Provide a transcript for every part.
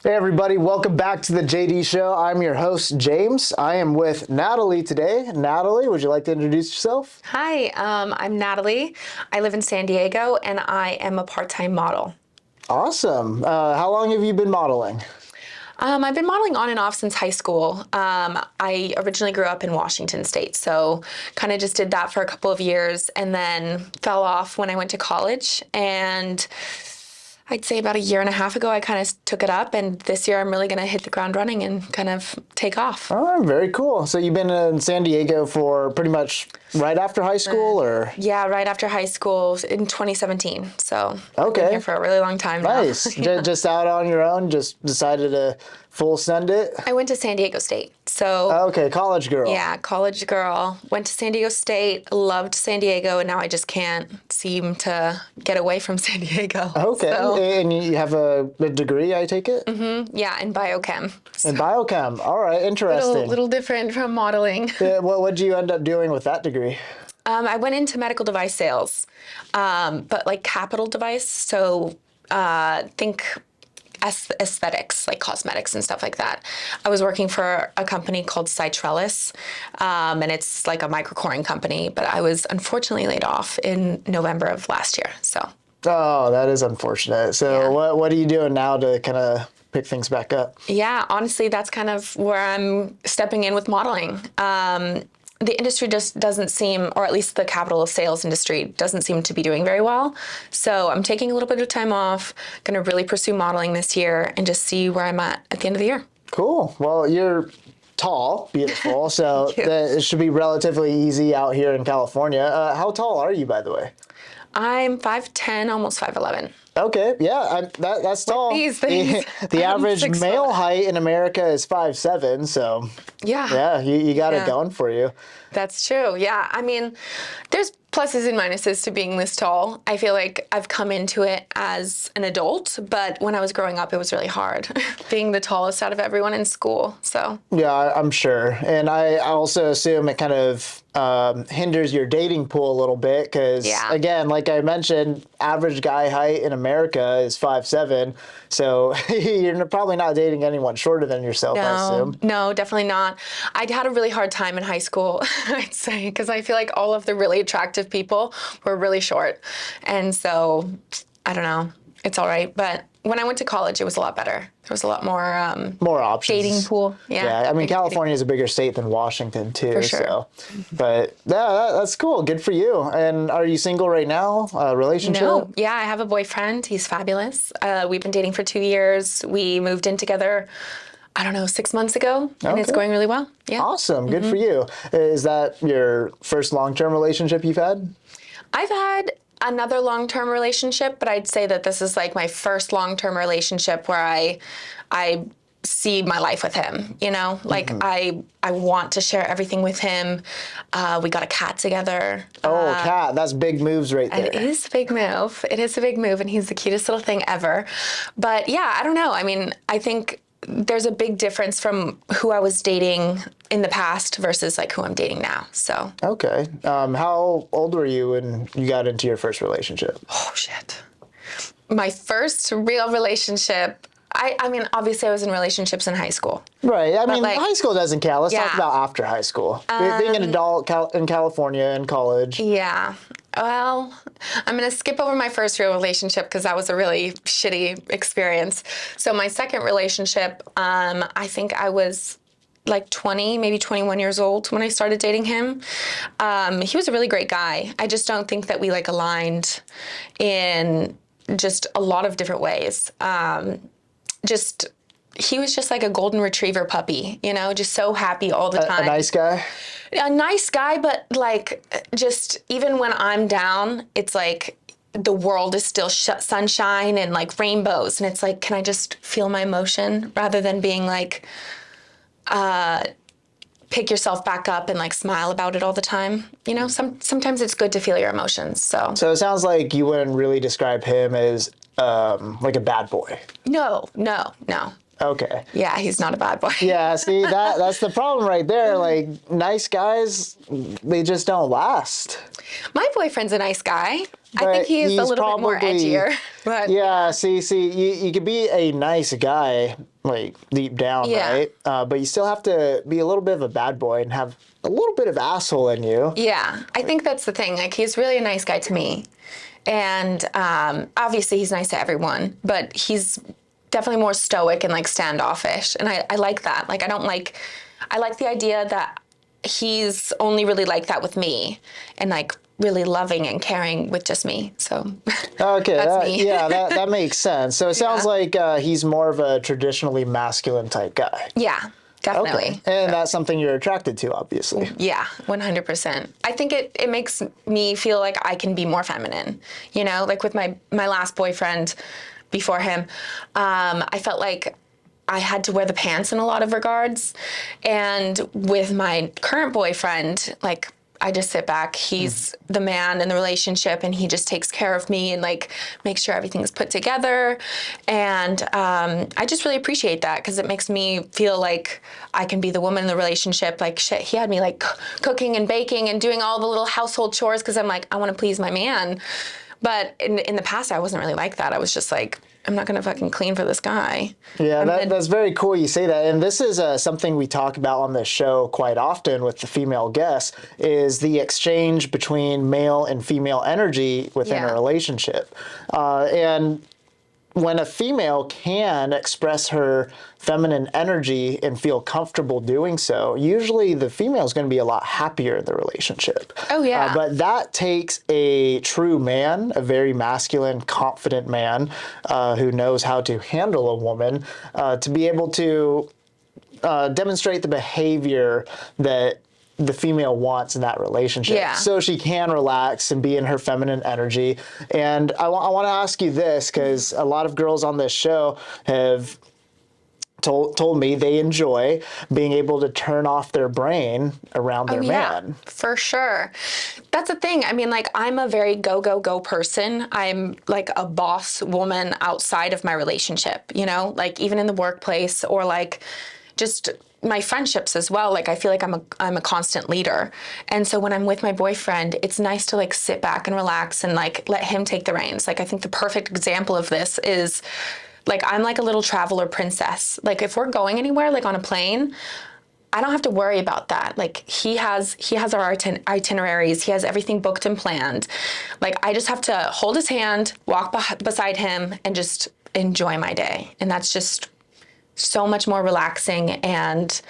Hey everybody, welcome back to the JD Show. I'm your host, James. I am with Natalie today. Natalie, would you like to introduce yourself? Hi, I'm Natalie. I live in San Diego and I am a part-time model. Awesome. How long have you been modeling? I've been modeling on and off since high school. I originally grew up in Washington State, so kind of just did that for a couple of years and then fell off when I went to college. And I'd say about a year and a half ago, I kind of took it up, and this year I'm really going to hit the ground running and kind of take off. Oh, very cool. So you've been in San Diego for pretty much right after high school, or? Yeah, right after high school in 2017. So Okay. I've been here for a really long time now. Nice. Just out on your own, just decided to full send it? I went to San Diego State. So okay, college girl. yeah, college girl. Went to San Diego State, loved San Diego, and now I just can't seem to get away from San Diego. Okay, So, and you have a degree, I take it? yeah, in biochem. So In biochem. All right, interesting. little different from modeling. Yeah, what did you end up doing with that degree? I went into medical device sales, but like capital device. So think aesthetics, like cosmetics and stuff like that. I was working for a company called Natalies, and it's like a microcoring company, but I was unfortunately laid off in November of last year. So. Oh, that is unfortunate. So Yeah. what are you doing now to kind of pick things back up? Yeah, honestly, that's kind of where I'm stepping in with modeling. The industry just doesn't seem, or at least the capital sales industry doesn't seem to be doing very well. So I'm taking a little bit of time off, going to really pursue modeling this year and just see where I'm at the end of the year. Cool. Well, you're tall, beautiful, so it should be relatively easy out here in California. How tall are you, by the way? I'm 5'10", almost 5'11". Okay, yeah, that's tall. These things. The I'm average 6 male foot. height in America is 5'7", so Yeah. you got it Yeah. going for you. That's true. Yeah. I mean, there's pluses and minuses to being this tall. I feel like I've come into it as an adult, but when I was growing up, it was really hard being the tallest out of everyone in school. So Yeah, I'm sure. And I also assume it kind of hinders your dating pool a little bit because, Yeah. again, like I mentioned, average guy height in America is 5'7", so you're probably not dating anyone shorter than yourself, I assume. No, definitely not. I had a really hard time in high school, I'd say, because I feel like all of the really attractive people were really short. And so, I don't know, it's all right. But when I went to college, it was a lot better. There was a lot more More options. dating pool. Yeah, I mean, California is a bigger state than Washington, too. For sure. So, but yeah, that's cool. Good for you. And are you single right now? Relationship? No, yeah, I have a boyfriend. He's fabulous. We've been dating for 2 years. We moved in together, I don't know, 6 months ago, and it's Okay. going really well. Yeah. Awesome. Good for you. Is that your first long-term relationship you've had? I've had another long-term relationship, but I'd say that this is like my first long-term relationship where I see my life with him, you know? Like I want to share everything with him. We got a cat together. Oh, cat. That's big moves right there. It is a big move. It is a big move, and he's the cutest little thing ever. But yeah, I don't know. I mean, I think there's a big difference from who I was dating in the past versus like who I'm dating now. So. Okay. How old were you when you got into your first relationship? Oh, shit. My first real relationship, I mean, obviously I was in relationships in high school. Right. I mean, like- high school doesn't count. Let's talk Yeah. about after high school. Being an adult in California in college. Yeah. Well, I'm going to skip over my first real relationship because that was a really shitty experience. So my second relationship, I think I was like 20, maybe 21 years old when I started dating him. He was a really great guy. I just don't think that we like aligned in just a lot of different ways. He was just like a golden retriever puppy, you know, just so happy all the time. A nice guy? A nice guy, but like just even when I'm down, it's like the world is still sunshine and like rainbows. And it's like, can I just feel my emotion rather than being like, pick yourself back up and like smile about it all the time. You know, sometimes it's good to feel your emotions. So it sounds like you wouldn't really describe him as like a bad boy. no. Okay. Yeah, he's not a bad boy. Yeah, see, that's the problem right there. Like, nice guys, they just don't last. My boyfriend's a nice guy. I But think he is a he's little bit more probably edgier. But yeah. See, you could be a nice guy, like deep down, Yeah. right? But you still have to be a little bit of a bad boy and have a little bit of asshole in you. yeah, I think that's the thing. Like, he's really a nice guy to me. And obviously he's nice to everyone, but he's definitely more stoic and like standoffish. And I like that. Like, I like the idea that he's only really like that with me and like really loving and caring with just me. So Okay, that's me. yeah, that makes sense. So it sounds like he's more of a traditionally masculine type guy. Yeah, definitely. Okay, and that's something you're attracted to, obviously. Yeah, 100%. I think it makes me feel like I can be more feminine. You know, like with my last boyfriend before him, I felt like I had to wear the pants in a lot of regards. And with my current boyfriend, like, I just sit back. He's the man in the relationship, and he just takes care of me and like makes sure everything's put together. And I just really appreciate that because it makes me feel like I can be the woman in the relationship. Like, shit, he had me like cooking and baking and doing all the little household chores because I'm like, I want to please my man. But in the past, I wasn't really like that. I was just like, I'm not going to fucking clean for this guy. Yeah, that's very cool you say that. And this is something we talk about on this show quite often with the female guests, is the exchange between male and female energy within a relationship. And when a female can express her feminine energy and feel comfortable doing so, usually the female is going to be a lot happier in the relationship. Oh, yeah. But that takes a true man, a very masculine, confident man who knows how to handle a woman to be able to demonstrate the behavior that the female wants in that relationship. Yeah. So she can relax and be in her feminine energy. And I want to ask you this, because a lot of girls on this show have told me they enjoy being able to turn off their brain around their man. For sure. That's the thing. I mean, like, I'm a very go person. I'm like a boss woman outside of my relationship, you know, like even in the workplace or like just my friendships as well. Like, I feel like I'm a constant leader. And so when I'm with my boyfriend, it's nice to like sit back and relax and like let him take the reins. Like, I think the perfect example of this is like, I'm like a little traveler princess. Like, if we're going anywhere, like on a plane, I don't have to worry about that. Like, he has our itineraries. He has everything booked and planned. Like, I just have to hold his hand, walk beside him, and just enjoy my day. And that's just so much more relaxing and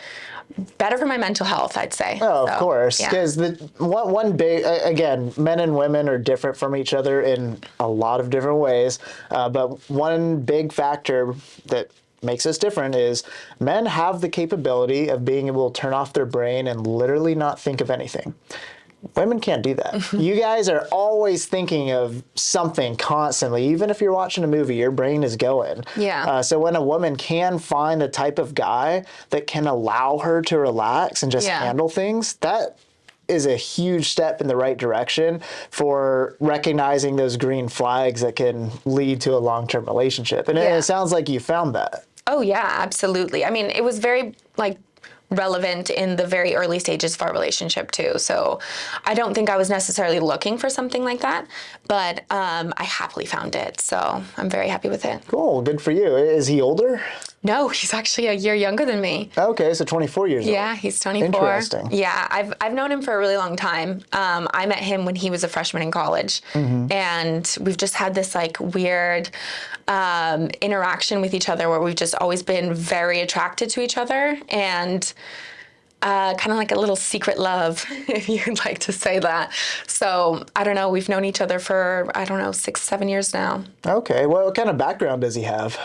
better for my mental health, I'd say. Oh, of course. Yeah. Because one big, again, men and women are different from each other in a lot of different ways. But one big factor that makes us different is men have the capability of being able to turn off their brain and literally not think of anything. Women can't do that. You guys are always thinking of something constantly. Even if you're watching a movie, your brain is going. Yeah. So when a woman can find the type of guy that can allow her to relax and just handle things, that is a huge step in the right direction for recognizing those green flags that can lead to a long-term relationship. And it sounds like you found that. Oh, yeah, absolutely. I mean, it was very like relevant in the very early stages of our relationship too. So I don't think I was necessarily looking for something like that, but I happily found it. So I'm very happy with it. Cool. Good for you. Is he older? No, he's actually a year younger than me. Okay, so 24 years old. Yeah, he's 24. Interesting. Yeah, I've known him for a really long time. I met him when he was a freshman in college, and we've just had this like weird interaction with each other where we've just always been very attracted to each other and kind of like a little secret love, if you'd like to say that. So I don't know, we've known each other for, 6-7 years now. Okay, what kind of background does he have?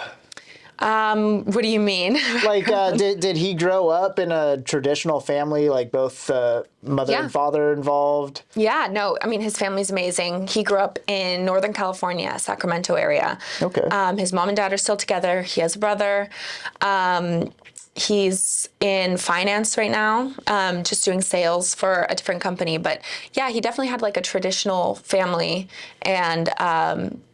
What do you mean? Like, did he grow up in a traditional family, like both mother and father involved? Yeah, no, I mean, his family's amazing. He grew up in Northern California, Sacramento area. Okay. His mom and dad are still together. He has a brother. He's in finance right now, just doing sales for a different company. But yeah, he definitely had like a traditional family and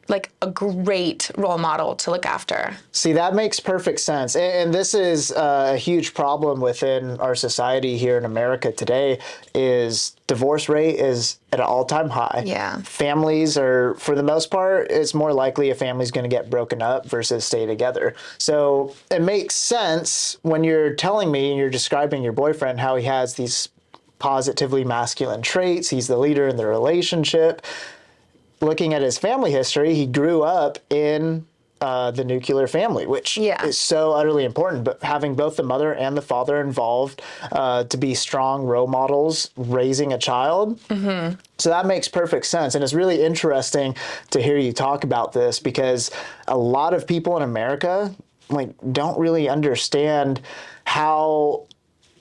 like a great role model to look after. See, that makes perfect sense. And this is a huge problem within our society here in America today is divorce rate is at an all-time high. Yeah. Families are, for the most part, it's more likely a family's going to get broken up versus stay together. So it makes sense when you're telling me and you're describing your boyfriend, how he has these positively masculine traits. He's the leader in the relationship. Looking at his family history, he grew up in the nuclear family, which is so utterly important. But having both the mother and the father involved to be strong role models raising a child. Mm-hmm. So that makes perfect sense. And it's really interesting to hear you talk about this because a lot of people in America like don't really understand how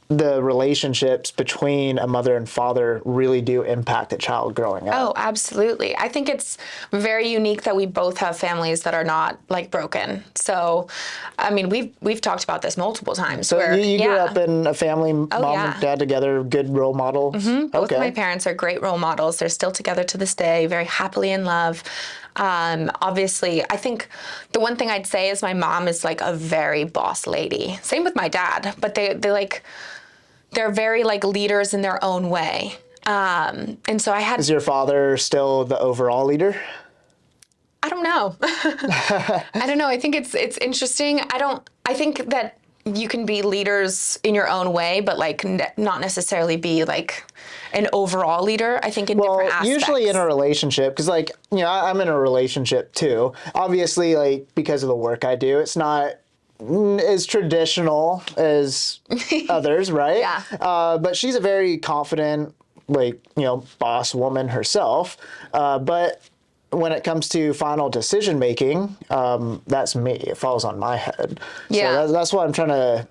the relationships between a mother and father really do impact a child growing up. Oh, absolutely. I think it's very unique that we both have families that are not like broken. So, I mean, we've talked about this multiple times. So you grew up in a family, mom and dad together, good role model. Mm-hmm. Both of my parents are great role models. They're still together to this day, very happily in love. Obviously, I think the one thing I'd say is my mom is like a very boss lady. Same with my dad, but they're very like leaders in their own way. And so I had... Is your father still the overall leader? I don't know. I don't know. I think it's interesting. I think that you can be leaders in your own way, but like not necessarily be like an overall leader. I think in different aspects. Usually in a relationship, because like, you know, I'm in a relationship too. Obviously, like because of the work I do, it's not as traditional as others, right? Yeah. But she's a very confident, like, you know, boss woman herself. But when it comes to final decision making, that's me. It falls on my head. Yeah. So that's what I'm trying to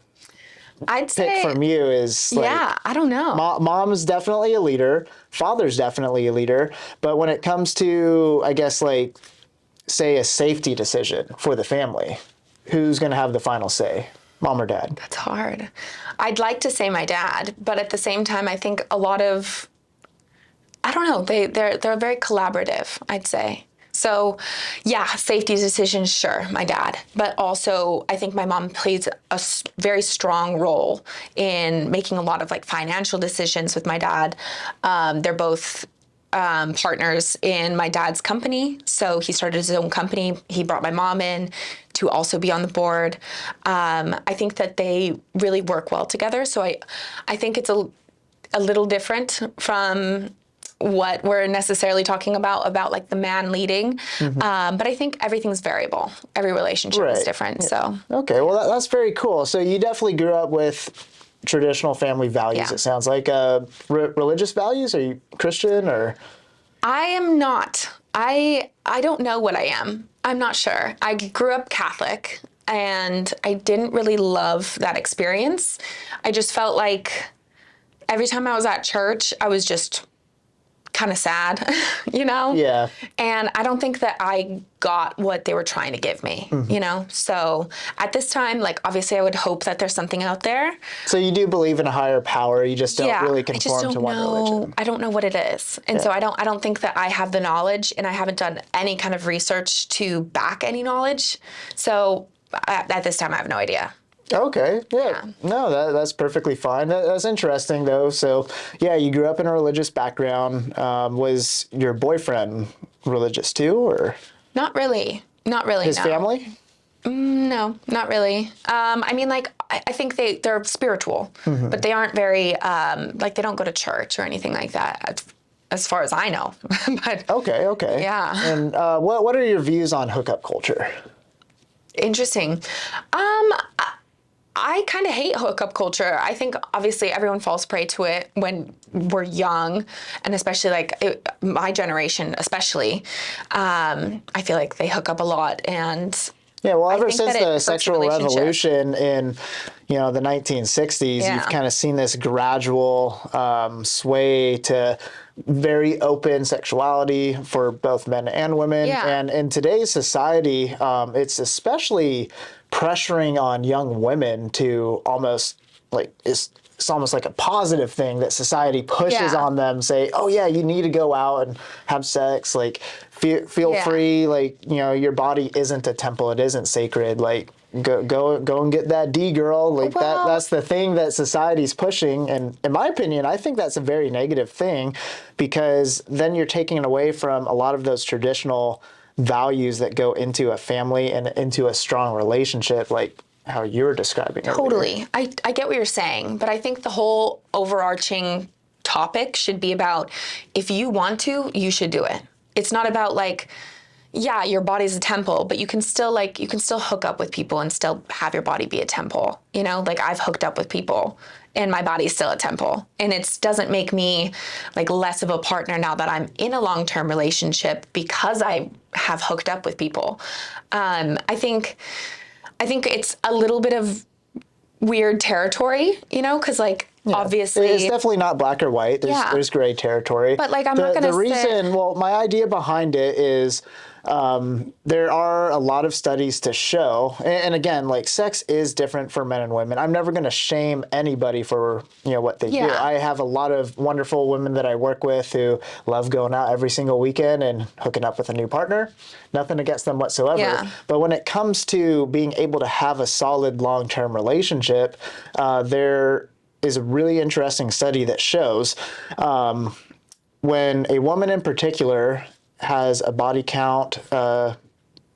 pick from you is like, I don't know. Mom's definitely a leader. Father's definitely a leader. But when it comes to, I guess, like, say a safety decision for the family, who's going to have the final say, mom or dad? That's hard. I'd like to say my dad, but at the same time, I think a lot of, I don't know, they're very collaborative, I'd say. So yeah, safety decisions, sure, my dad. But also I think my mom plays a very strong role in making a lot of like financial decisions with my dad. They're both partners in my dad's company. So he started his own company. He brought my mom in to also be on the board. I think that they really work well together. So I think it's a little different from what we're necessarily talking about like the man leading. Mm-hmm. But I think everything's variable. Every relationship is different. Yeah. So. Okay. Well, that's very cool. So you definitely grew up with traditional family values. It sounds like religious values. Are you Christian or? I am not. I don't know what I am. I'm not sure. I grew up Catholic and I didn't really love that experience. I just felt like every time I was at church, I was just kind of sad, you know? Yeah. And I don't think that I got what they were trying to give me, you know? So at this time, like, obviously I would hope that there's something out there. So you do believe in a higher power, you just don't really conform to one religion. I don't know what it is. And so I don't think that I have the knowledge, and I haven't done any kind of research to back any knowledge. So at this time, I have no idea. Okay. Yeah. No, that's perfectly fine. That's interesting, though. So, yeah, you grew up in a religious background. Was your boyfriend religious too, or? Not really. Not really. His family? No, not really. I mean, like, I think they're spiritual, but they aren't very, like, they don't go to church or anything like that, as far as I know. But Okay. Yeah. And what are your views on hookup culture? Interesting. I kind of hate hookup culture. I think obviously everyone falls prey to it when we're young, and especially like my generation, especially. I feel like they hook up a lot, and yeah. Well, ever since the sexual revolution in, you know, the 1960s, you've kind of seen this gradual sway to very open sexuality for both men and women. Yeah. And in today's society, it's especially pressuring on young women to almost like it's almost like a positive thing that society pushes on them, say, oh yeah, you need to go out and have sex, like feel free. Like, your body isn't a temple. It isn't sacred. Like, go and get that D, girl. Like, that's the thing that society's pushing. And in my opinion, I think that's a very negative thing, because then you're taking away from a lot of those traditional values that go into a family and into a strong relationship, like how you're describing it. Totally. I get what you're saying, but I think the whole overarching topic should be about, if you want to, you should do it. It's not about like, yeah, your body's a temple, but you can still hook up with people and still have your body be a temple. Like, I've hooked up with people and my body's still a temple, and it doesn't make me like less of a partner now that I'm in a long-term relationship because I have hooked up with people. I think it's a little bit of weird territory, because like, obviously it's definitely not black or white. There's gray territory. But like, I'm not going to my idea behind it is, there are a lot of studies to show, and again, like, sex is different for men and women. I'm never going to shame anybody for, what they do. I have a lot of wonderful women that I work with who love going out every single weekend and hooking up with a new partner. Nothing against them whatsoever. Yeah. But when it comes to being able to have a solid long-term relationship, there is a really interesting study that shows, when a woman in particular has a body count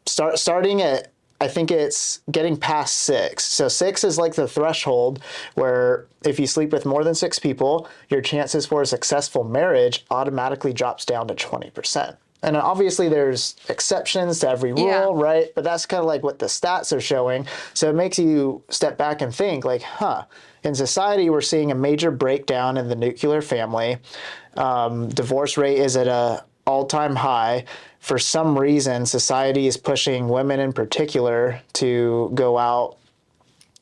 starting at, I think it's getting past 6. So 6 is like the threshold where if you sleep with more than 6 people, your chances for a successful marriage automatically drops down to 20%. And obviously there's exceptions to every rule, right? But that's kind of like what the stats are showing. So it makes you step back and think like, in society, we're seeing a major breakdown in the nuclear family. Divorce rate is at a all-time high. For some reason, society is pushing women in particular to go out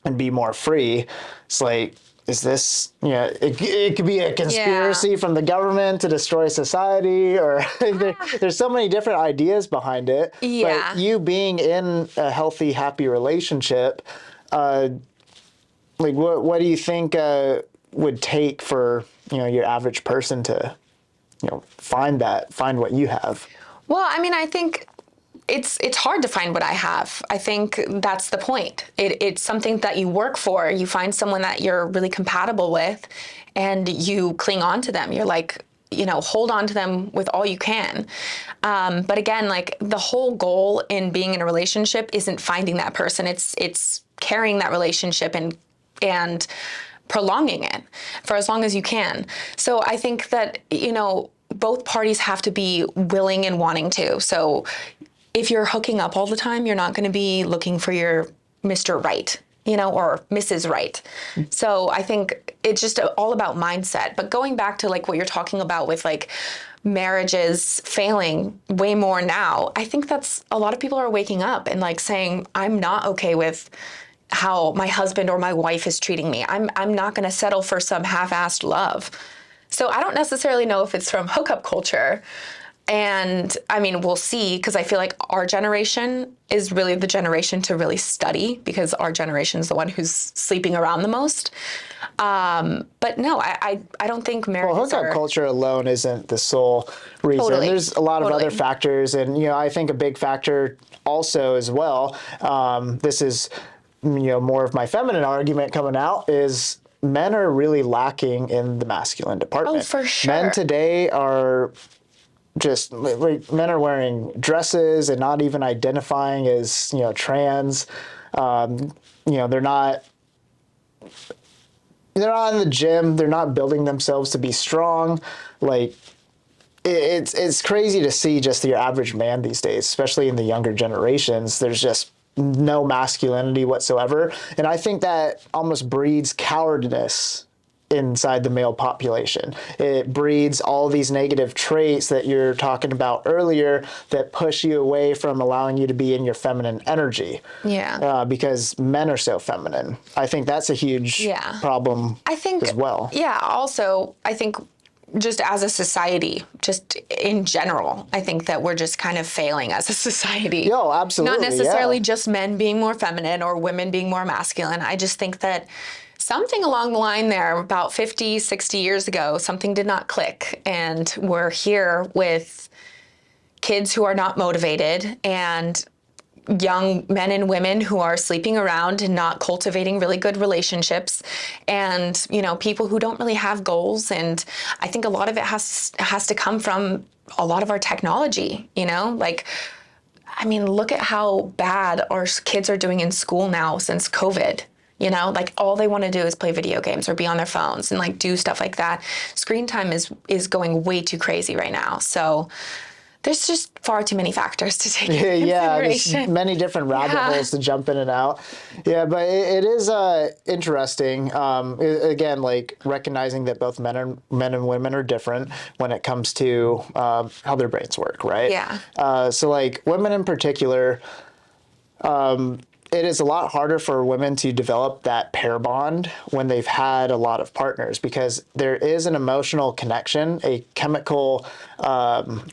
and be more free. It's like, is this, it could be a conspiracy from the government to destroy society, or there's so many different ideas behind it. But you being in a healthy, happy relationship, like, what do you think would take for, your average person to, find what you have? Well, I mean, I think it's hard to find what I have. I think that's the point. It's something that you work for. You find someone that you're really compatible with, and you cling on to them. You're like, hold on to them with all you can. But again, like, the whole goal in being in a relationship isn't finding that person. It's carrying that relationship and prolonging it for as long as you can. So I think that, both parties have to be willing and wanting to. So if you're hooking up all the time, you're not going to be looking for your Mr. Right, or Mrs. Right. So I think it's just all about mindset. But going back to like what you're talking about with like marriages failing way more now, I think that's a lot of people are waking up and like saying, I'm not okay with how my husband or my wife is treating me. I'm not going to settle for some half-assed love. So I don't necessarily know if it's from hookup culture. And I mean, we'll see, because I feel like our generation is really the generation to really study, because our generation is the one who's sleeping around the most. But no, I don't think marriage. Well, hookup culture alone isn't the sole reason. Totally. There's a lot of other factors. And, I think a big factor also as well, this is, more of my feminine argument coming out, is men are really lacking in the masculine department. Oh, for sure. Men today are just, like, men are wearing dresses and not even identifying as, trans. They're not in the gym. They're not building themselves to be strong. Like, it's crazy to see just your average man these days, especially in the younger generations. There's just no masculinity whatsoever. And I think that almost breeds cowardice inside the male population. It breeds all these negative traits that you're talking about earlier that push you away from allowing you to be in your feminine energy. Yeah. Because men are so feminine. I think that's a huge problem as well. Yeah. Also, I think just as a society, just in general, I think that we're just kind of failing as a society. Yo, absolutely. Not necessarily just men being more feminine or women being more masculine. I just think that something along the line there, about 50, 60 years ago, something did not click. And we're here with, kids who are not motivated and young men and women who are sleeping around and not cultivating really good relationships, and people who don't really have goals. And I think a lot of it has to come from a lot of our technology. Look at how bad our kids are doing in school now since COVID. All they want to do is play video games or be on their phones and do stuff like that. Screen time is going way too crazy right now. So there's just far too many factors to take into consideration. There's many different rabbit holes to jump in and out. Yeah, but it is interesting. Again, recognizing that both men and women are different when it comes to how their brains work, right? Yeah. So women in particular, it is a lot harder for women to develop that pair bond when they've had a lot of partners, because there is an emotional connection. A chemical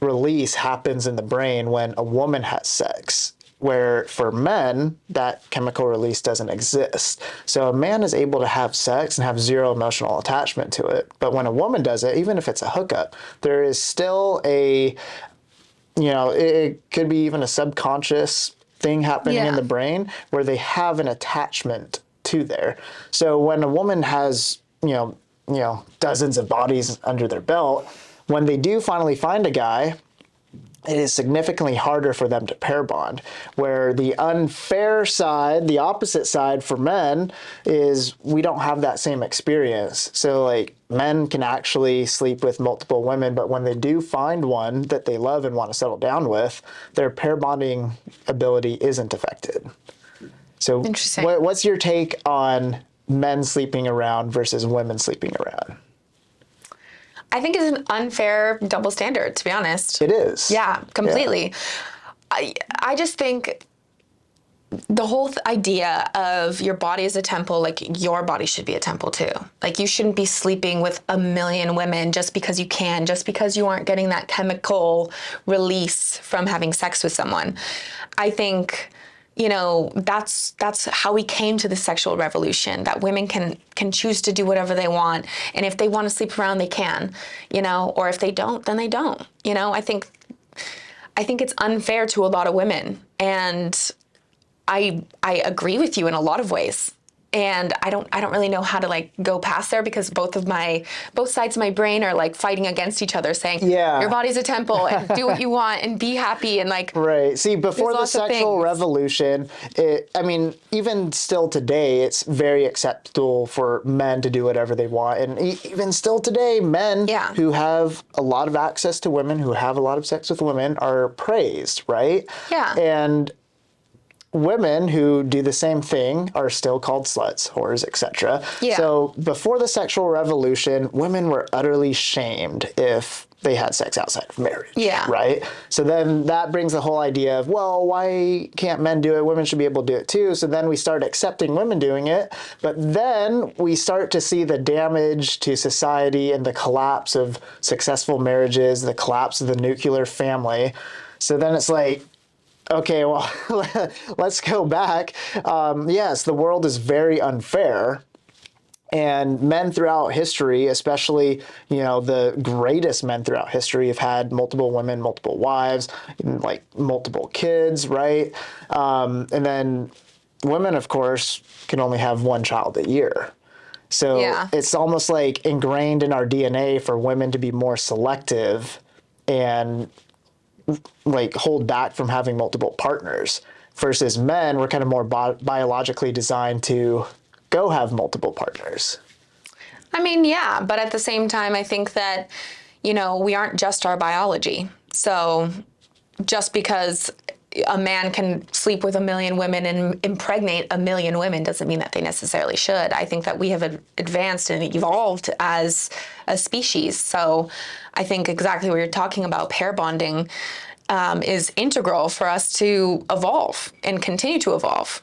release happens in the brain when a woman has sex, where for men, that chemical release doesn't exist. So a man is able to have sex and have zero emotional attachment to it. But when a woman does it, even if it's a hookup, there is still it could be even a subconscious thing happening in the brain where they have an attachment to there. So when a woman has, dozens of bodies under their belt, when they do finally find a guy, it is significantly harder for them to pair bond, where the unfair side, the opposite side for men, is we don't have that same experience. So men can actually sleep with multiple women, but when they do find one that they love and want to settle down with, their pair bonding ability isn't affected. So what's your take on men sleeping around versus women sleeping around? I think it's an unfair double standard, to be honest. It is. Yeah, completely. Yeah. I just think the whole idea of your body as a temple, your body should be a temple too. You shouldn't be sleeping with a million women just because you can, just because you aren't getting that chemical release from having sex with someone. I think that's how we came to the sexual revolution, that women can choose to do whatever they want. And if they want to sleep around, they can, or if they don't, then they don't. I think it's unfair to a lot of women. And I agree with you in a lot of ways. And I don't really know how to go past there, because both sides of my brain are fighting against each other, saying, your body's a temple and do what you want and be happy and right. See, before the sexual revolution, even still today, it's very acceptable for men to do whatever they want. And even still today, men who have a lot of access to women, who have a lot of sex with women, are praised, right? Yeah. And women who do the same thing are still called sluts, whores, etc. Yeah. So before the sexual revolution, women were utterly shamed if they had sex outside of marriage. Yeah. Right? So then that brings the whole idea of, well, why can't men do it? Women should be able to do it too. So then we start accepting women doing it. But then we start to see the damage to society and the collapse of successful marriages, the collapse of the nuclear family. So then it's okay, well, let's go back. Yes, the world is very unfair. And men throughout history, especially, the greatest men throughout history, have had multiple women, multiple wives, multiple kids, right? And then women, of course, can only have one child a year. So it's almost ingrained in our DNA for women to be more selective and hold back from having multiple partners, versus men, we're kind of more biologically designed to go have multiple partners. But at the same time, I think that, we aren't just our biology. So just because a man can sleep with a million women and impregnate a million women doesn't mean that they necessarily should. I think that we have advanced and evolved as a species. So I think exactly what you're talking about, pair bonding, is integral for us to evolve and continue to evolve.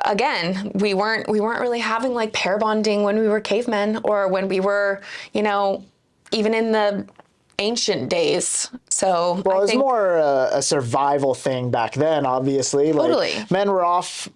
Again, we weren't really having pair bonding when we were cavemen, or when we were, even in the ancient days. So well, it was more a survival thing back then, obviously. Totally. Men were off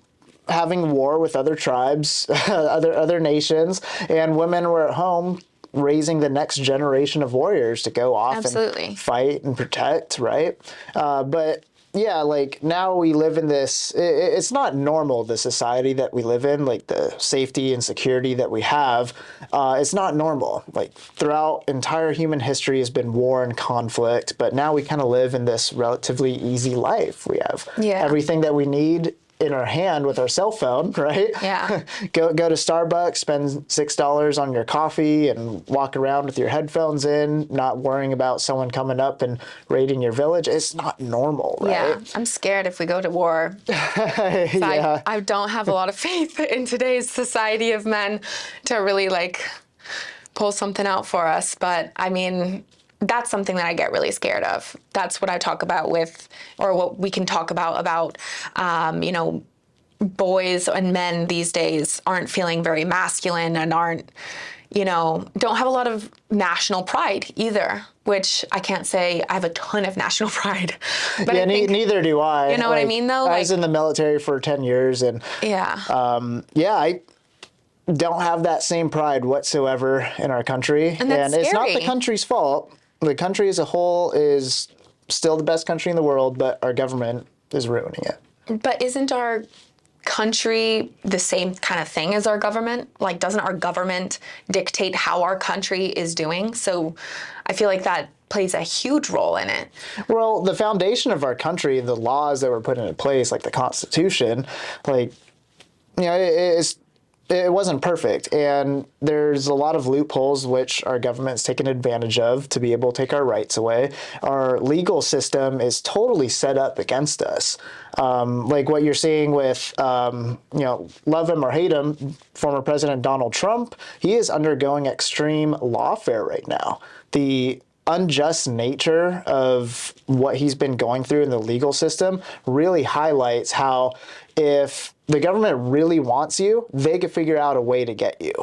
having war with other tribes, other nations, and women were at home raising the next generation of warriors to go off Absolutely. and fight and protect, right? But yeah, like now we live in this, it's not normal, the society that we live in, like the safety and security that we have, it's not normal. Like throughout entire human history has been war and conflict, but now we kind of live in this relatively easy life. We have everything that we need in our hand with our cell phone, right? Yeah. Go to Starbucks, spend $6 on your coffee, and walk around with your headphones in, not worrying about someone coming up and raiding your village. It's not normal, right? Yeah, I'm scared if we go to war. Yeah. I don't have a lot of faith in today's society of men to really like pull something out for us. But I mean, that's something that I get really scared of. That's what I talk about with, or what we can talk about, you know, boys and men these days aren't feeling very masculine and aren't, you know, don't have a lot of national pride either, which I can't say I have a ton of national pride. But Yeah, I think, neither do I. you know what I mean, though? I was in the military for 10 years, and yeah. I don't have that same pride whatsoever in our country. And that's it's not the scary. country's fault. The country as a whole is still the best country in the world, but our government is ruining it. But isn't our country the same kind of thing as our government? Like, doesn't our government dictate how our country is doing? So I feel like that plays a huge role in it. Well, the foundation of our country, the laws that were put into place, like the Constitution, like, you know, it wasn't perfect, and there's a lot of loopholes which our government's taken advantage of to be able to take our rights away. Our legal system is totally set up against us. Like what you're seeing with, you know, love him or hate him, former President Donald Trump, he is undergoing extreme lawfare right now. The unjust nature of what he's been going through in the legal system really highlights how if the government really wants you, they could figure out a way to get you.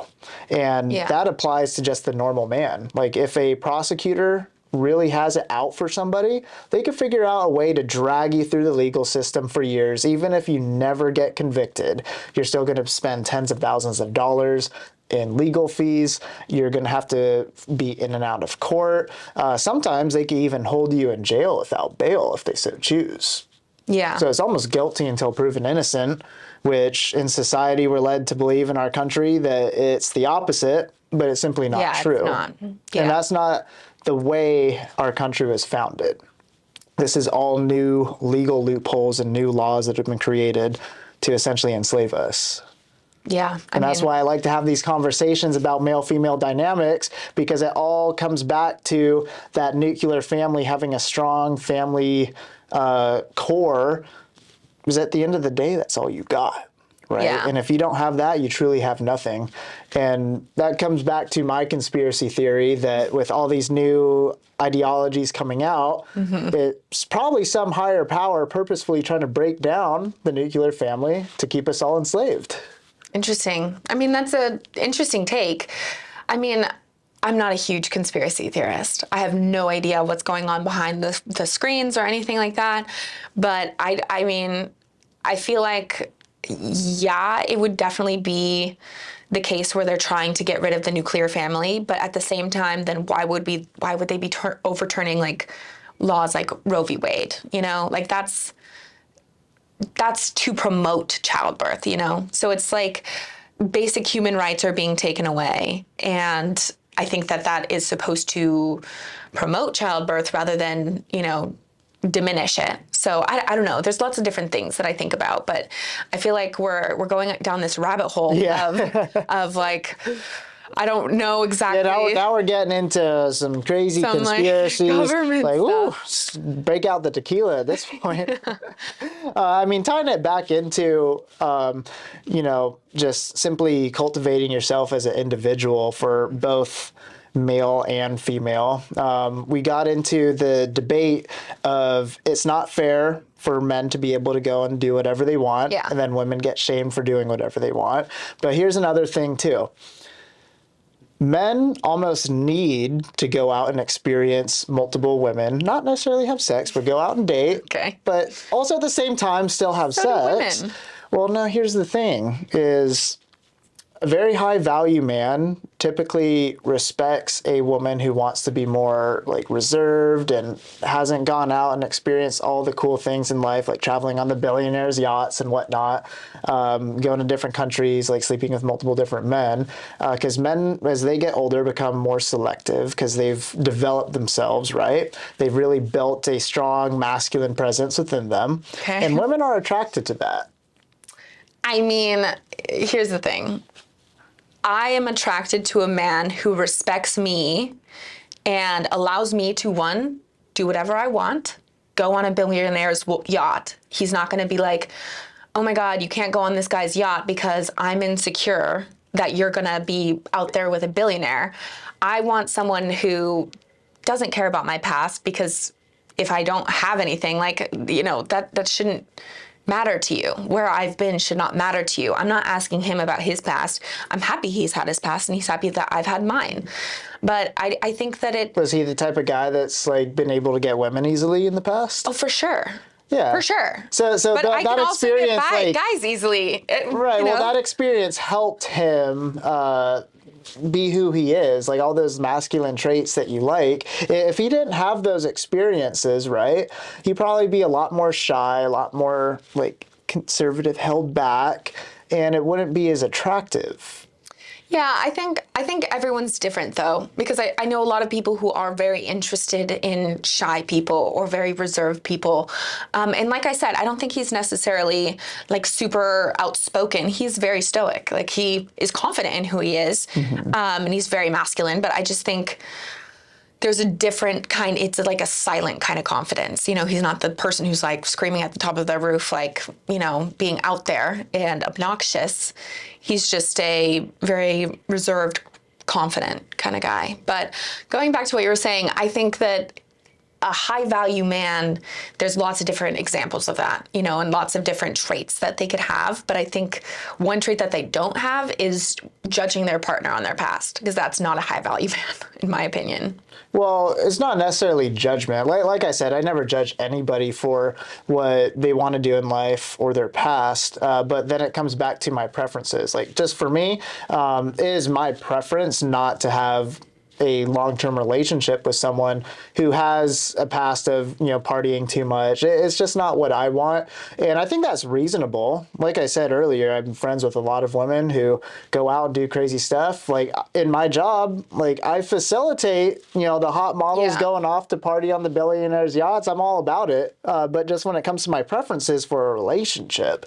And that applies to just the normal man. Like if a prosecutor really has it out for somebody, they could figure out a way to drag you through the legal system for years. Even if you never get convicted, you're still going to spend tens of thousands of dollars in legal fees. You're going to have to be in and out of court. Sometimes they can even hold you in jail without bail if they so choose. Yeah. So it's almost guilty until proven innocent, which in society we're led to believe in our country that it's the opposite, but it's simply not true. It's not. And that's not the way our country was founded. This is all new legal loopholes and new laws that have been created to essentially enslave us. Yeah. And that's why I like to have these conversations about male-female dynamics, because it all comes back to that nuclear family having a strong family core, because at the end of the day, that's all you got, right? Yeah. And if you don't have that, you truly have nothing. And that comes back to my conspiracy theory that with all these new ideologies coming out, it's probably some higher power purposefully trying to break down the nuclear family to keep us all enslaved. Interesting. I mean, that's an interesting take. I mean, I'm not a huge conspiracy theorist. I have no idea what's going on behind the screens or anything like that. But I mean, I feel like, yeah, it would definitely be the case where they're trying to get rid of the nuclear family. But at the same time, then why would they be overturning like laws like Roe v. Wade? You know, like that's to promote childbirth, you know? So it's like basic human rights are being taken away. And I think that is supposed to promote childbirth rather than, you know, diminish it. So I don't know. There's lots of different things that I think about, but I feel like we're going down this rabbit hole of like, I don't know exactly. Yeah, now we're getting into some crazy conspiracies. Like government stuff. Break out the tequila at this point. I mean, tying it back into, you know, just simply cultivating yourself as an individual for both male and female. We got into the debate of it's not fair for men to be able to go and do whatever they want, and then women get shamed for doing whatever they want. But here's another thing, too. Men almost need to go out and experience multiple women, not necessarily have sex, but go out and date. Okay. But also at the same time still have So do sex. women. Well, no, here's the thing is a very high value man typically respects a woman who wants to be more like reserved and hasn't gone out and experienced all the cool things in life, like traveling on the billionaires' yachts and whatnot, going to different countries, like sleeping with multiple different men. Because men, as they get older, become more selective because they've developed themselves, right? They've really built a strong masculine presence within them. Okay. And women are attracted to that. I mean, here's the thing. I am attracted to a man who respects me and allows me to, one, do whatever I want, go on a billionaire's yacht. He's not going to be like, oh my God, you can't go on this guy's yacht because I'm insecure that you're going to be out there with a billionaire. I want someone who doesn't care about my past, because if I don't have anything, like, you know, that shouldn't matter to you. Where I've been should not matter to you. I'm not asking him about his past. I'm happy he's had his past and he's happy that I've had mine. But I think that it... Was he the type of guy that's like been able to get women easily in the past? Oh, for sure. Yeah. For sure. So but I can that also get experience, by like, guys easily. right. You Well, know? that experience helped him be who he is, like all those masculine traits that you like. If he didn't have those experiences, right, he'd probably be a lot more shy, a lot more like conservative, held back, and it wouldn't be as attractive. Yeah, I think everyone's different though, because I know a lot of people who are very interested in shy people or very reserved people. And like I said, I don't think he's necessarily like super outspoken. He's very stoic. Like he is confident in who he is, and he's very masculine. But I just think there's a different kind, it's like a silent kind of confidence. You know, he's not the person who's like screaming at the top of their roof, like, you know, being out there and obnoxious. He's just a very reserved, confident kind of guy. But going back to what you were saying, I think that a high value man, there's lots of different examples of that, you know, and lots of different traits that they could have. But I think one trait that they don't have is judging their partner on their past, because that's not a high value man, in my opinion. Well, it's not necessarily judgment. Like I said, I never judge anybody for what they want to do in life or their past, but then it comes back to my preferences. Like, just for me, it is my preference not to have a long-term relationship with someone who has a past of, you know, partying too much. It's just not what I want. And I think that's reasonable. Like I said earlier, I'm friends with a lot of women who go out and do crazy stuff. Like in my job, like I facilitate, you know, the hot models going off to party on the billionaires' yachts. I'm all about it. But just when it comes to my preferences for a relationship,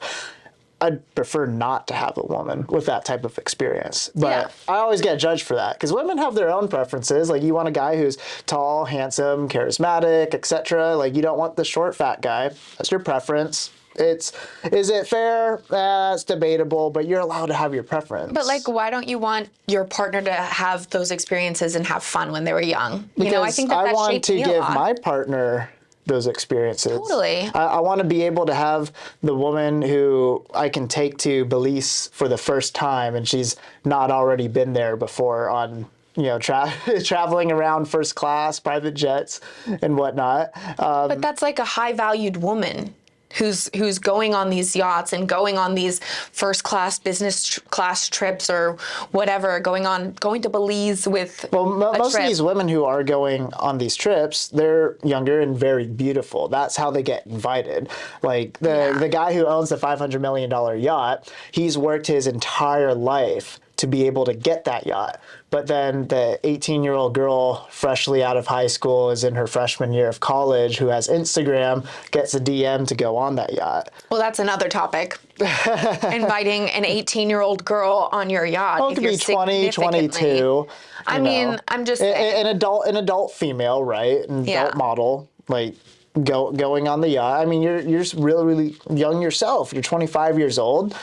I'd prefer not to have a woman with that type of experience. But I always get judged for that because women have their own preferences. Like, you want a guy who's tall, handsome, charismatic, etc. Like, you don't want the short, fat guy. That's your preference. Is it fair? It's debatable, but you're allowed to have your preference. But like, why don't you want your partner to have those experiences and have fun when they were young? Because you know, I think that I want shaped to me a give lot. my partner those experiences. Totally. I want to be able to have the woman who I can take to Belize for the first time, and she's not already been there before on, you know, traveling around first class, private jets, and whatnot. But that's like a high valued woman who's going on these yachts and going on these first class business class trips or whatever, going to Belize with most of these women who are going on these trips, they're younger and very beautiful. That's how they get invited. Like the guy who owns the $500 million yacht, he's worked his entire life to be able to get that yacht. But then the 18-year-old girl freshly out of high school is in her freshman year of college who has Instagram, gets a DM to go on that yacht. Well, that's another topic. Inviting an 18-year-old girl on your yacht. Well, it could be 20, 22. I mean, I'm just saying. An adult female, right? An adult model, like going on the yacht. I mean, you're really, really young yourself. You're 25 years old.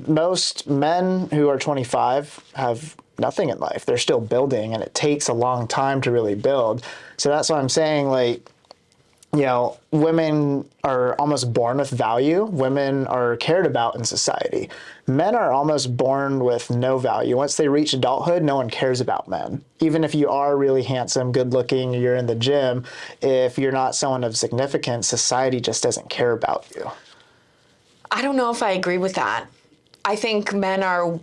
Most men who are 25 have nothing in life. They're still building, and it takes a long time to really build. So that's why I'm saying, like, you know, women are almost born with value. Women are cared about in society. Men are almost born with no value. Once they reach adulthood, no one cares about men. Even if you are really handsome, good looking, you're in the gym, if you're not someone of significance, society just doesn't care about you. I don't know if I agree with that. I think men are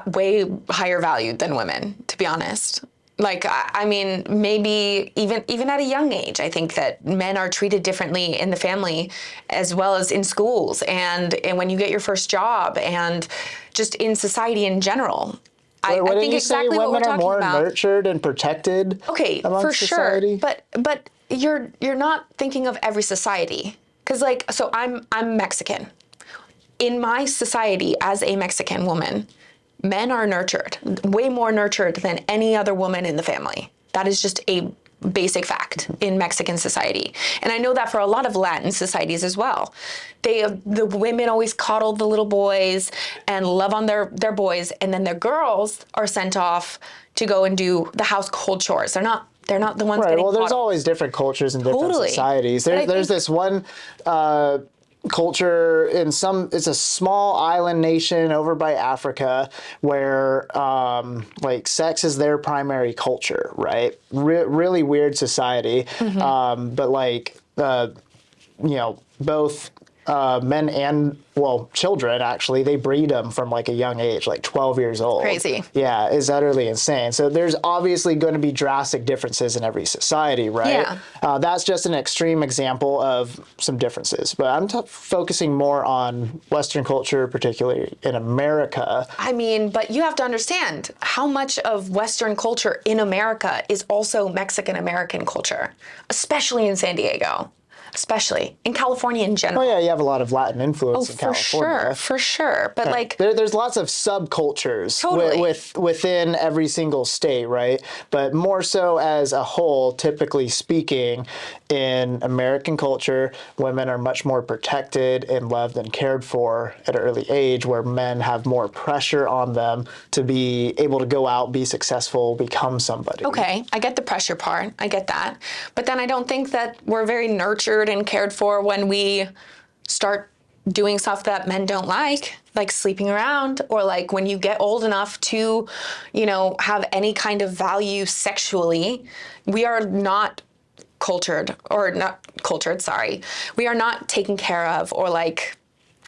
way higher valued than women, to be honest. Like, I mean, maybe even at a young age, I think that men are treated differently in the family as well as in schools and when you get your first job and just in society in general. I think exactly what we're talking about. Women are more nurtured and protected. Okay, for society? sure. But you're not thinking of every society. Because like, so I'm Mexican. In my society as a Mexican woman, men are nurtured, way more nurtured than any other woman in the family. That is just a basic fact in Mexican society. And I know that for a lot of Latin societies as well. The women always coddle the little boys and love on their boys, and then their girls are sent off to go and do the household chores. They're not the ones right. getting Well, there's coddled. always different cultures in different Totally. societies. There's this one culture it's a small island nation over by Africa where like sex is their primary culture, right? Really weird society. But like both men and children actually, they breed them from like a young age, like 12 years old. Crazy. Yeah, it's utterly insane. So there's obviously going to be drastic differences in every society, right? Yeah. That's just an extreme example of some differences. But I'm focusing more on Western culture, particularly in America. I mean, but you have to understand how much of Western culture in America is also Mexican American culture, especially in San Diego. Especially in California in general. Oh yeah, you have a lot of Latin influence in California. For sure. But like, there's lots of subcultures totally. within every single state, right? But more so as a whole, typically speaking, in American culture, women are much more protected and loved and cared for at an early age, where men have more pressure on them to be able to go out, be successful, become somebody. Okay, I get the pressure part. I get that. But then I don't think that we're very nurtured and cared for when we start doing stuff that men don't like sleeping around, or like when you get old enough to, have any kind of value sexually. We are not sorry. We are not taken care of or like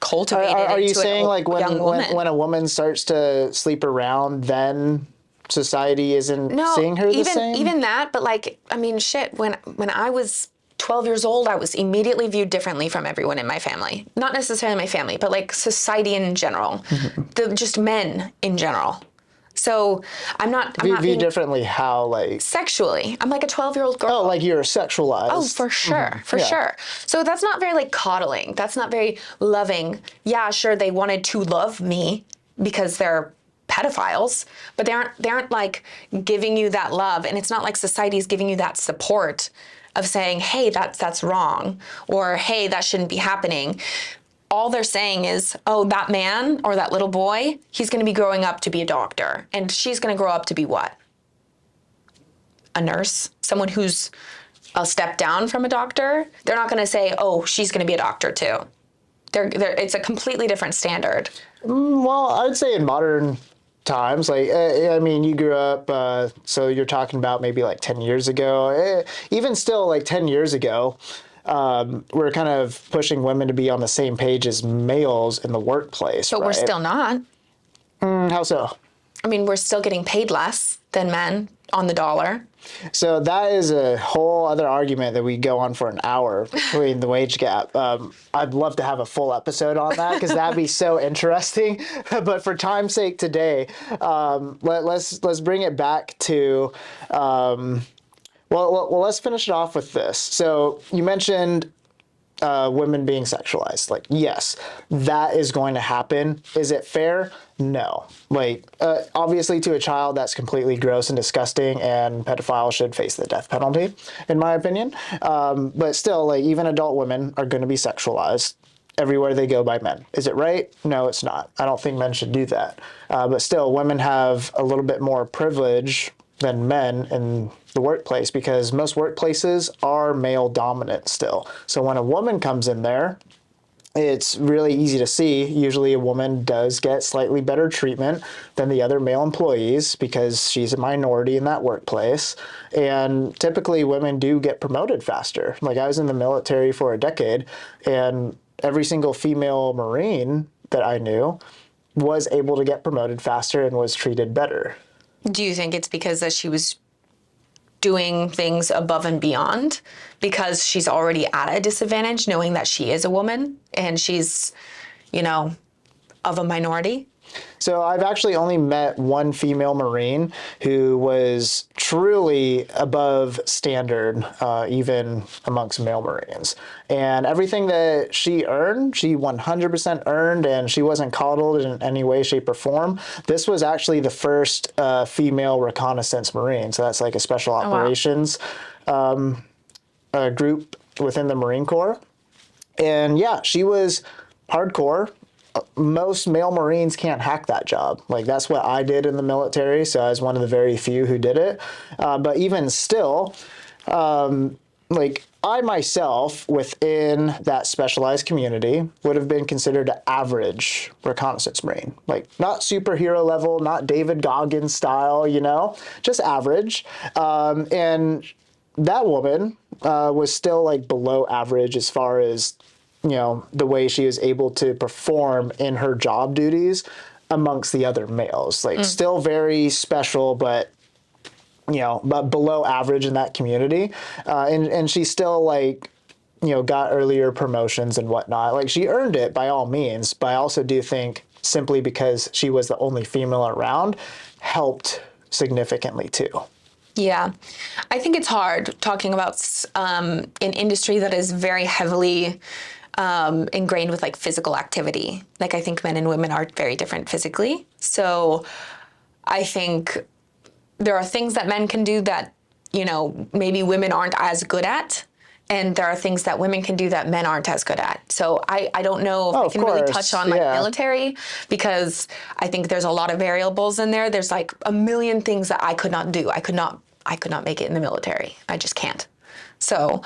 cultivated. Are you into saying like when when a woman starts to sleep around, then society isn't seeing her the same? Even that, but like, I mean, shit, when I was 12 years old, I was immediately viewed differently from everyone in my family. Not necessarily my family, but like society in general. Just men in general. So I'm not View differently how, like... Sexually. I'm like a 12-year-old girl. Oh, like you're sexualized. Oh, for sure. For sure. So that's not very like coddling. That's not very loving. Yeah, sure, they wanted to love me because they're pedophiles, but they aren't like giving you that love, and it's not like society's giving you that support of saying, hey, that's wrong, or hey, that shouldn't be happening. All they're saying is, oh, that man or that little boy, he's going to be growing up to be a doctor, and she's going to grow up to be what? A nurse? Someone who's a step down from a doctor? They're not going to say, oh, she's going to be a doctor too. It's a completely different standard. Well, I'd say in modern times, like, I mean, you grew up, so you're talking about maybe like 10 years ago. Even still, like 10 years ago, we're kind of pushing women to be on the same page as males in the workplace. But we're still not. How so? I mean, we're still getting paid less than men on the dollar. So that is a whole other argument that we go on for an hour between the wage gap. I'd love to have a full episode on that because that'd be so interesting. But for time's sake today, let's bring it back to, let's finish it off with this. So you mentioned women being sexualized. Like, yes, that is going to happen. Is it fair? No. Like, obviously to a child, that's completely gross and disgusting, and pedophiles should face the death penalty, in my opinion. But still, like, even adult women are going to be sexualized everywhere they go by men. Is it right? No, it's not. I don't think men should do that. But still, women have a little bit more privilege than men in the workplace because most workplaces are male dominant still. So when a woman comes in there, it's really easy to see. Usually a woman does get slightly better treatment than the other male employees because she's a minority in that workplace. And typically women do get promoted faster. Like, I was in the military for a decade, and every single female Marine that I knew was able to get promoted faster and was treated better. Do you think it's because that she was doing things above and beyond because she's already at a disadvantage knowing that she is a woman and she's, of a minority? So I've actually only met one female Marine who was truly above standard, even amongst male Marines. And everything that she earned, she 100% earned, and she wasn't coddled in any way, shape, or form. This was actually the first female reconnaissance Marine. So that's like a special operations group within the Marine Corps. And yeah, she was hardcore. Most male Marines can't hack that job. Like, that's what I did in the military, so I was one of the very few who did it. But even still, like, I myself, within that specialized community, would have been considered an average reconnaissance Marine. Like, not superhero level, not David Goggins style, just average. And that woman was still, like, below average as far as the way she was able to perform in her job duties amongst the other males. Like, still very special, but below average in that community. And she still, like, got earlier promotions and whatnot. Like, she earned it by all means, but I also do think simply because she was the only female around helped significantly too. Yeah. I think it's hard talking about an industry that is very heavily ingrained with like physical activity. Like, I think men and women are very different physically. So I think there are things that men can do that, maybe women aren't as good at. And there are things that women can do that men aren't as good at. So I don't know if I can really touch on like military, because I think there's a lot of variables in there. There's like a million things that I could not do. I could not make it in the military. I just can't. So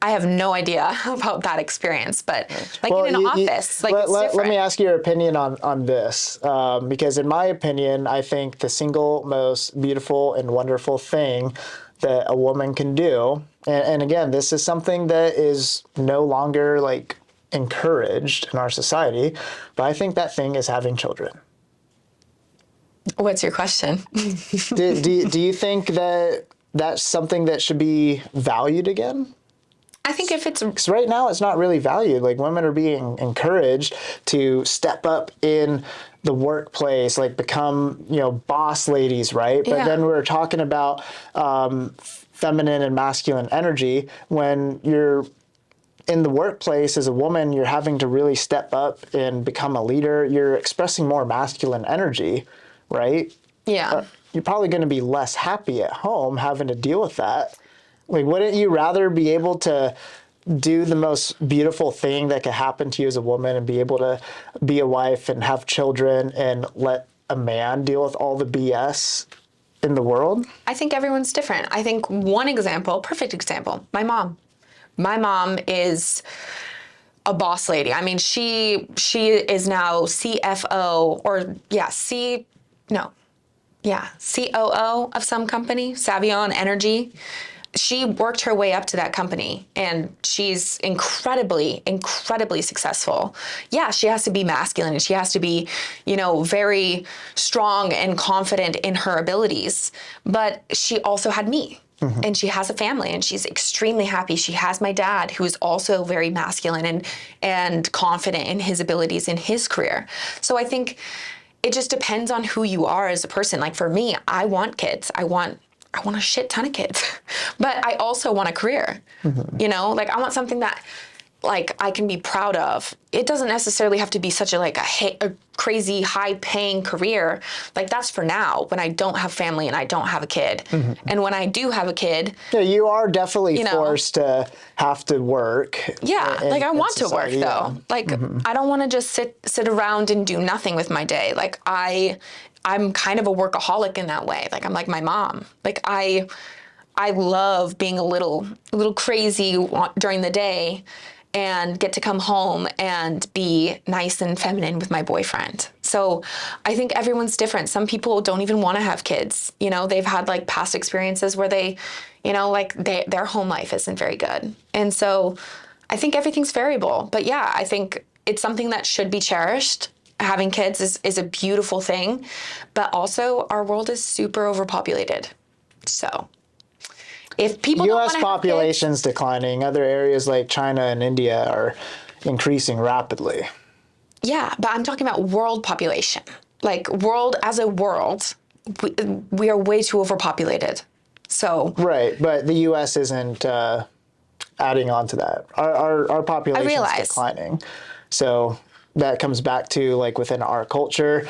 I have no idea about that experience, but like, in an office, like, it's different. Let me ask your opinion on this, because in my opinion, I think the single most beautiful and wonderful thing that a woman can do, and again, this is something that is no longer like encouraged in our society, but I think that thing is having children. What's your question? do you think that that's something that should be valued again? I think if it's... Because right now it's not really valued. Like, women are being encouraged to step up in the workplace, like become, boss ladies, right? But then we're talking about feminine and masculine energy. When you're in the workplace as a woman, you're having to really step up and become a leader. You're expressing more masculine energy, right? Yeah. You're probably going to be less happy at home having to deal with that. Like, wouldn't you rather be able to do the most beautiful thing that could happen to you as a woman and be able to be a wife and have children and let a man deal with all the BS in the world? I think everyone's different. I think one example, perfect example, my mom. My mom is a boss lady. I mean, she is now CFO COO of some company, Savion Energy. She worked her way up to that company, and she's incredibly, incredibly successful. Yeah, she has to be masculine, and she has to be, very strong and confident in her abilities. But she also had me. Mm-hmm. And she has a family, and she's extremely happy. She has my dad, who is also very masculine and confident in his abilities in his career. So I think it just depends on who you are as a person. Like, for me, I want kids. I want a shit ton of kids, but I also want a career. Mm-hmm. Like, I want something that, like, I can be proud of. It doesn't necessarily have to be such a crazy high-paying career. Like, that's for now, when I don't have family and I don't have a kid. Mm-hmm. And when I do have a kid... Yeah, you are definitely forced to have to work. Yeah, I want to work, though. Like, mm-hmm. I don't want to just sit around and do nothing with my day. Like, I'm kind of a workaholic in that way. Like, I'm like my mom. Like, I love being a little crazy during the day and get to come home and be nice and feminine with my boyfriend. So I think everyone's different. Some people don't even want to have kids. They've had like past experiences where they, their home life isn't very good. And so I think everything's variable. But yeah, I think it's something that should be cherished. having kids is a beautiful thing, but also our world is super overpopulated. So if people don't U.S. wanna have population's declining. Other areas like China and India are increasing rapidly. yeah, but I'm talking about world population. Like world as a world, we are way too overpopulated. So Right, but the U.S. isn't adding on to that. Our population is realize. declining. So that comes back to like within our culture,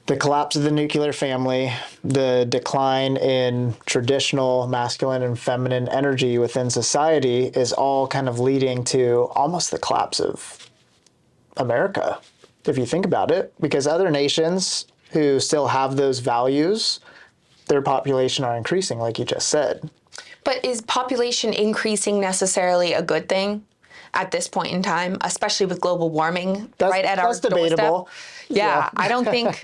the collapse of the nuclear family, the decline in traditional masculine and feminine energy within society is all kind of leading to almost the collapse of America, if you think about it, because other nations who still have those values, their population are increasing, like you just said. But is population increasing necessarily a good thing at this point in time, especially with global warming right at our That's debatable. doorstep? Yeah, I don't think,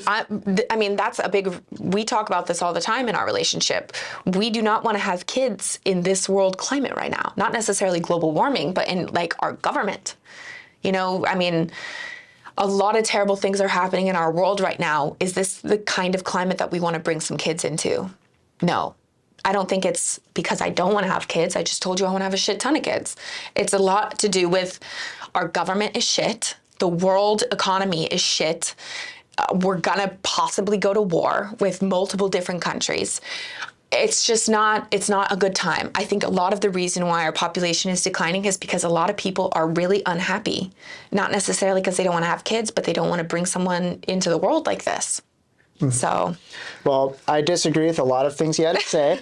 I mean, that's a big, we talk about this all the time in our relationship. We do not want to have kids in this world climate right now, not necessarily global warming, but in like our government. You know, I mean, a lot of terrible things are happening in our world right now. Is this the kind of climate that we want to bring some kids into? No. I don't think it's because I don't want to have kids. I just told you I want to have a shit ton of kids. It's a lot to do with our government is shit. The world economy is shit. We're going to possibly go to war with multiple different countries. It's just not, it's not a good time. I think a lot of the reason why our population is declining is because a lot of people are really unhappy. Not necessarily because they don't want to have kids, but they don't want to bring someone into the world like this. So, well, I disagree with a lot of things you had to say.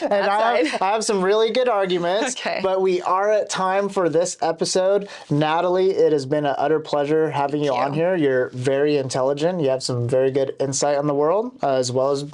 And I have some really good arguments, Okay. But we are at time for this episode. Natalie, it has been an utter pleasure having you on here. You're very intelligent. You have some very good insight on the world, as well as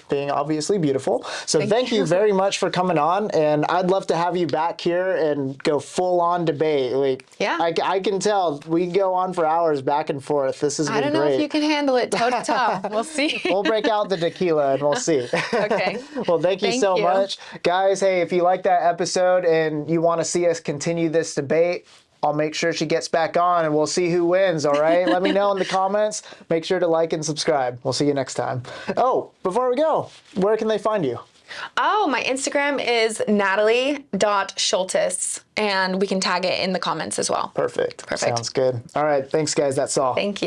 being obviously beautiful. So thank you very much for coming on, and I'd love to have you back here and go full on debate. Like, yeah, I can tell we can go on for hours back and forth. This has been great. I don't know if you can handle it toe to toe. We'll see. We'll break out the tequila and we'll see. Okay. Well, thank you so much. Guys, hey, if you like that episode and you want to see us continue this debate, I'll make sure she gets back on and we'll see who wins, all right? Let me know in the comments. Make sure to like and subscribe. We'll see you next time. Oh, before we go, where can they find you? Oh, my Instagram is natalie.schultes, and we can tag it in the comments as well. Perfect. Sounds good. All right. Thanks, guys. That's all. Thank you.